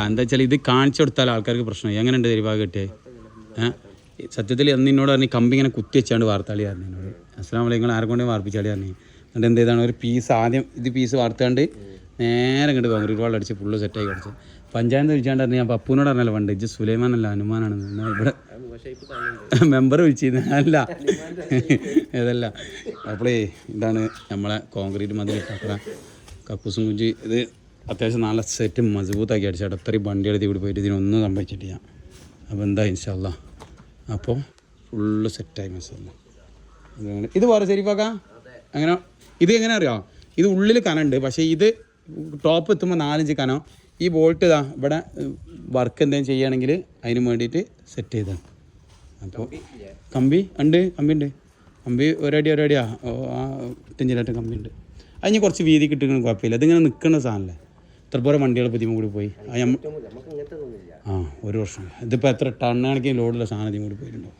എന്താ വെച്ചാൽ ഇത് കാണിച്ചു കൊടുത്താൽ ആൾക്കാർക്ക് പ്രശ്നമായി. എങ്ങനെയുണ്ട് തെരുവാ കിട്ടിയേ? സത്യത്തിൽ അന്ന് എന്നോട് പറഞ്ഞ് കമ്പി ഇങ്ങനെ കുത്തി വെച്ചാണ്ട് വാർത്താളി പറഞ്ഞു എന്നോട്. അസ്സലാമു അലൈക്കും, ആരെ കൊണ്ടേ വാർപ്പിച്ചാളി പറഞ്ഞു. എന്നിട്ട് എന്ത് ചെയ്താണ്, ഒരു പീസ് ആദ്യം ഇത് പീസ് വാർത്താണ്ട് നേരെ ഇങ്ങോട്ട് കോൺക്രീറ്റ് വാൾ അടിച്ച് ഫുള്ള് സെറ്റായി അടിച്ച് പഞ്ചായത്ത് വിളിച്ചാണ്ട് പറഞ്ഞു. ഞാൻ പപ്പൂനോട് പറഞ്ഞല്ലോ പണ്ട് ഇജ്ജ് സുലൈമാനല്ല ഹനുമാനാണെന്ന്. എന്നാൽ ഇവിടെ മെമ്പർ വിളിച്ചിരുന്നു. അല്ല ഇതല്ല. അപ്പോഴേ ഇതാണ് നമ്മളെ കോൺക്രീറ്റ് മതിൽ ഇട്ടാക്കണ കക്കൂസും കുഞ്ചി. ഇത് അത്യാവശ്യം നല്ല സെറ്റ് മജബൂത്താക്കി അടിച്ചാൽ അത്രയും വണ്ടി എടുത്ത് ഇവിടെ പോയിട്ട് ഇതിനൊന്നും സംഭവിച്ചിട്ടില്ല. അപ്പോൾ എന്താ ഇൻഷാ അല്ലാഹ് അപ്പോൾ ഫുള്ള് സെറ്റായി മസാല. ഇത് വേറെ ശരിപ്പാക്കാം അങ്ങനെ. ഇത് എങ്ങനെ അറിയാം, ഇത് ഉള്ളിൽ കനുണ്ട്, പക്ഷേ ഇത് ടോപ്പ് എത്തുമ്പോൾ 4 കനം. ഈ ബോൾട്ട് ഇതാ ഇവിടെ വർക്ക് എന്തെങ്കിലും ചെയ്യുകയാണെങ്കിൽ അതിന് വേണ്ടിയിട്ട് സെറ്റ് ചെയ്താണ്. അപ്പോൾ കമ്പി ഉണ്ട്, കമ്പി ഒരടിയാ 8 കമ്പി ഉണ്ട്. അതിന് കുറച്ച് വീതി കിട്ടുന്ന കുഴപ്പമില്ല. ഇതിങ്ങനെ നിൽക്കുന്ന സാധനമല്ലേ. ഇത്ര പോലെ വണ്ടികൾ പതിമ കൂടി പോയി. ഒരു വർഷം ഇതിപ്പോൾ എത്ര ടണ്ണ് കണക്കിന് ലോഡുള്ള സാധനം കൂടി പോയിട്ടുണ്ടോ.